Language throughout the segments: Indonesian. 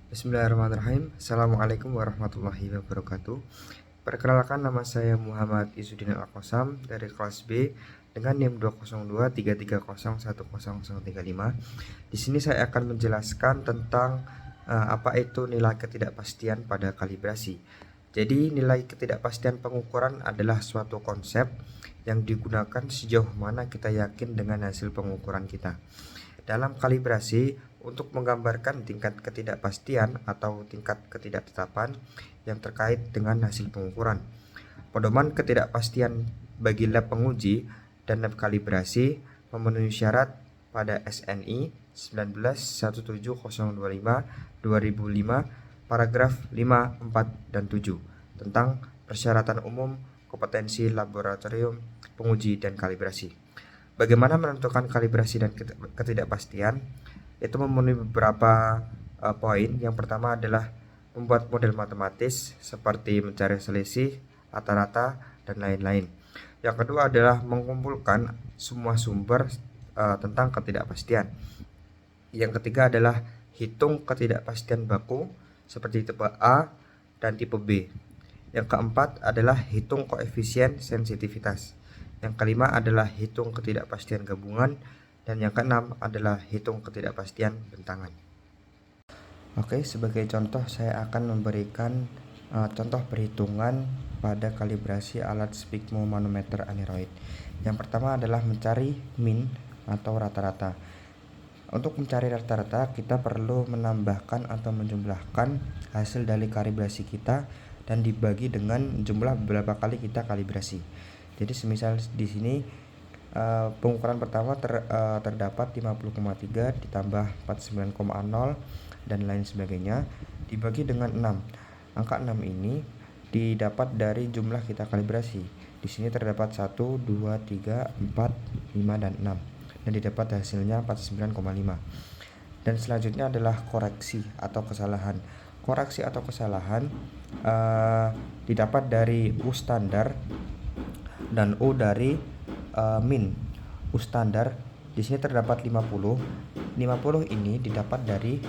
Bismillahirrahmanirrahim. Assalamualaikum warahmatullahi wabarakatuh. Perkenalkan, nama saya Muhammad Izzuddin Al-Qasam dari kelas B dengan NIM 20233010035. Di sini saya akan menjelaskan tentang apa itu nilai ketidakpastian pada kalibrasi. Jadi nilai ketidakpastian pengukuran adalah suatu konsep yang digunakan sejauh mana kita yakin dengan hasil pengukuran kita. Dalam kalibrasi, untuk menggambarkan tingkat ketidakpastian atau tingkat ketidaktetapan yang terkait dengan hasil pengukuran. Pedoman ketidakpastian bagi lab penguji dan lab kalibrasi memenuhi syarat pada SNI 19-17025-2005 paragraf 5, 4, dan 7 tentang persyaratan umum kompetensi laboratorium penguji dan kalibrasi. Bagaimana menentukan kalibrasi dan ketidakpastian? Itu memenuhi beberapa poin. Yang pertama adalah membuat model matematis seperti mencari selisih, rata-rata, dan lain-lain. Yang kedua adalah mengumpulkan semua sumber tentang ketidakpastian. Yang ketiga adalah hitung ketidakpastian baku seperti tipe A dan tipe B. Yang keempat adalah hitung koefisien sensitivitas. Yang kelima adalah hitung ketidakpastian gabungan. Dan yang keenam adalah hitung ketidakpastian bentangan. Oke, sebagai contoh saya akan memberikan contoh perhitungan pada kalibrasi alat sphygmomanometer aneroid. Yang pertama adalah mencari min atau rata-rata. Untuk mencari rata-rata, kita perlu menambahkan atau menjumlahkan hasil dari kalibrasi kita dan dibagi dengan jumlah berapa kali kita kalibrasi. Jadi semisal di sini pengukuran pertama terdapat 50,3 ditambah 49,0 dan lain sebagainya dibagi dengan 6. Angka 6 ini didapat dari jumlah kita kalibrasi. Di sini terdapat 1, 2, 3, 4, 5, dan 6 dan didapat hasilnya 49,5. Dan selanjutnya adalah koreksi atau kesalahan. Koreksi atau kesalahan didapat dari U standar dan U dari min. U standar di sini terdapat 50. 50 ini didapat dari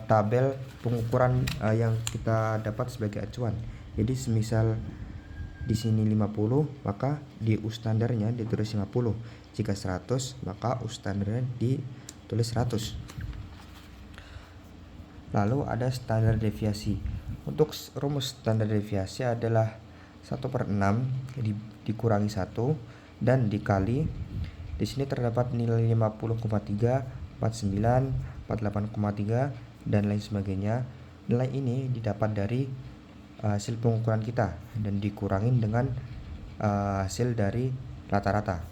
tabel pengukuran yang kita dapat sebagai acuan. Jadi semisal di sini 50, maka di U standarnya ditulis 50. Jika 100, maka U standarnya ditulis 100. Lalu ada standar deviasi. Untuk rumus standar deviasi adalah 1/6 dikurangi 1 dan dikali, di sini terdapat nilai 50,3, 49, 48,3, dan lain sebagainya. Nilai ini didapat dari hasil pengukuran kita dan dikurangin dengan hasil dari rata-rata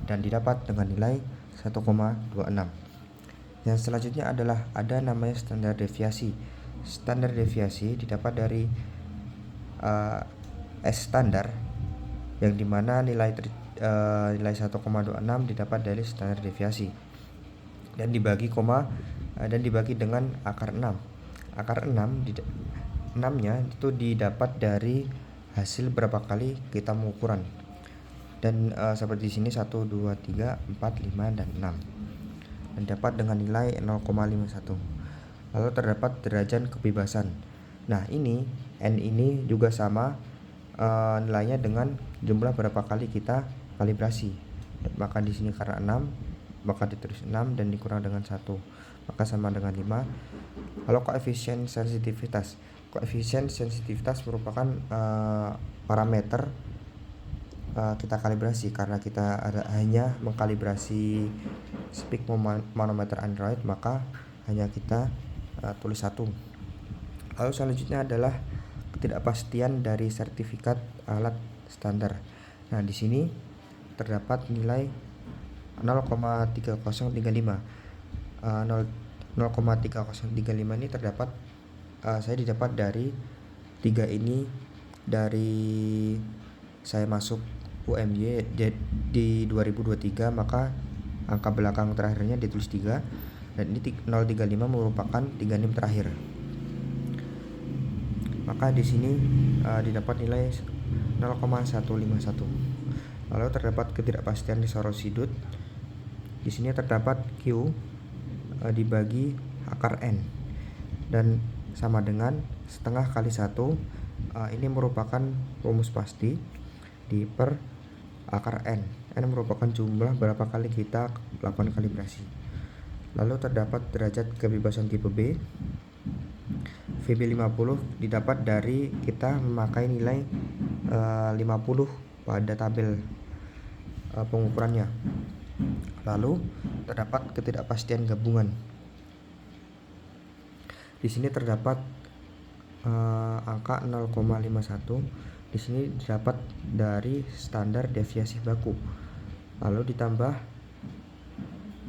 dan didapat dengan nilai 1,26. Yang selanjutnya adalah ada namanya standar deviasi. Standar deviasi didapat dari S standar, yang dimana nilai 1,26 didapat dari standar deviasi dan dibagi dengan akar 6. Akar 6-nya itu didapat dari hasil berapa kali kita mengukuran. Dan seperti di sini 1, 2, 3, 4, 5, dan 6. Dan dapat dengan nilai 0,51. Lalu terdapat derajat kebebasan. Nah, ini N ini juga sama nilainya dengan jumlah berapa kali kita kalibrasi. Maka di sini karena 6, maka ditulis 6 dan dikurang dengan 1, maka sama dengan 5. Lalu koefisien sensitivitas. Koefisien sensitivitas merupakan parameter kita kalibrasi karena kita hanya mengkalibrasi sphygmomanometer aneroid, maka hanya kita tulis 1. Lalu selanjutnya adalah ketidakpastian dari sertifikat alat standar. Nah, di sini terdapat nilai 0,3035. 0,3035 ini terdapat saya didapat dari 3 ini dari saya masuk UMY di 2023, maka angka belakang terakhirnya ditulis 3 dan ini 035 merupakan 3 NIM terakhir. Maka di sini didapat nilai 0,151. Lalu terdapat ketidakpastian di sorosidut. Di sini terdapat Q dibagi akar N. dan sama dengan setengah kali 1. Ini merupakan rumus pasti di per akar N. N merupakan jumlah berapa kali kita lakukan kalibrasi. Lalu terdapat derajat kebebasan tipe B. VB50 didapat dari kita memakai nilai 50 pada tabel pengukurannya. Lalu terdapat ketidakpastian gabungan. Di sini terdapat angka 0,51. Di sini didapat dari standar deviasi baku. Lalu ditambah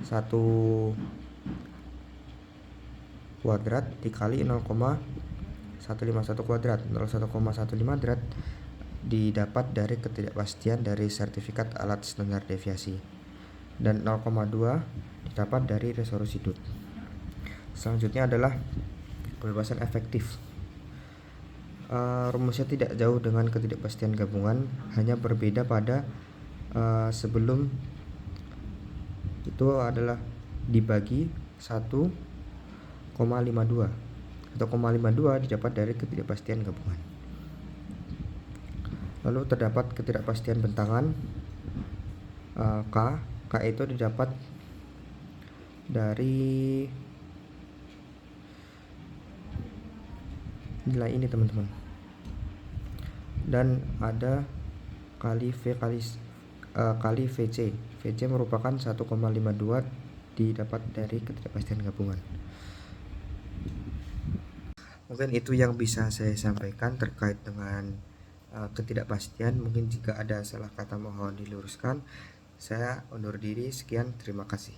1 kuadrat dikali 0,151 kuadrat. 01,15 derajat didapat dari ketidakpastian dari sertifikat alat standar deviasi, dan 0,2 didapat dari resolusi DUT. Selanjutnya adalah kebebasan efektif. Rumusnya tidak jauh dengan ketidakpastian gabungan, hanya berbeda pada sebelum itu adalah dibagi 1,52. 1,52 didapat dari ketidakpastian gabungan. Lalu terdapat ketidakpastian bentangan K itu didapat dari nilai ini teman-teman, dan ada kali V kali VC. VC merupakan 1,52 didapat dari ketidakpastian gabungan. Mungkin itu yang bisa saya sampaikan terkait dengan ketidakpastian. Mungkin jika ada salah kata mohon diluruskan. Saya undur diri, sekian, terima kasih.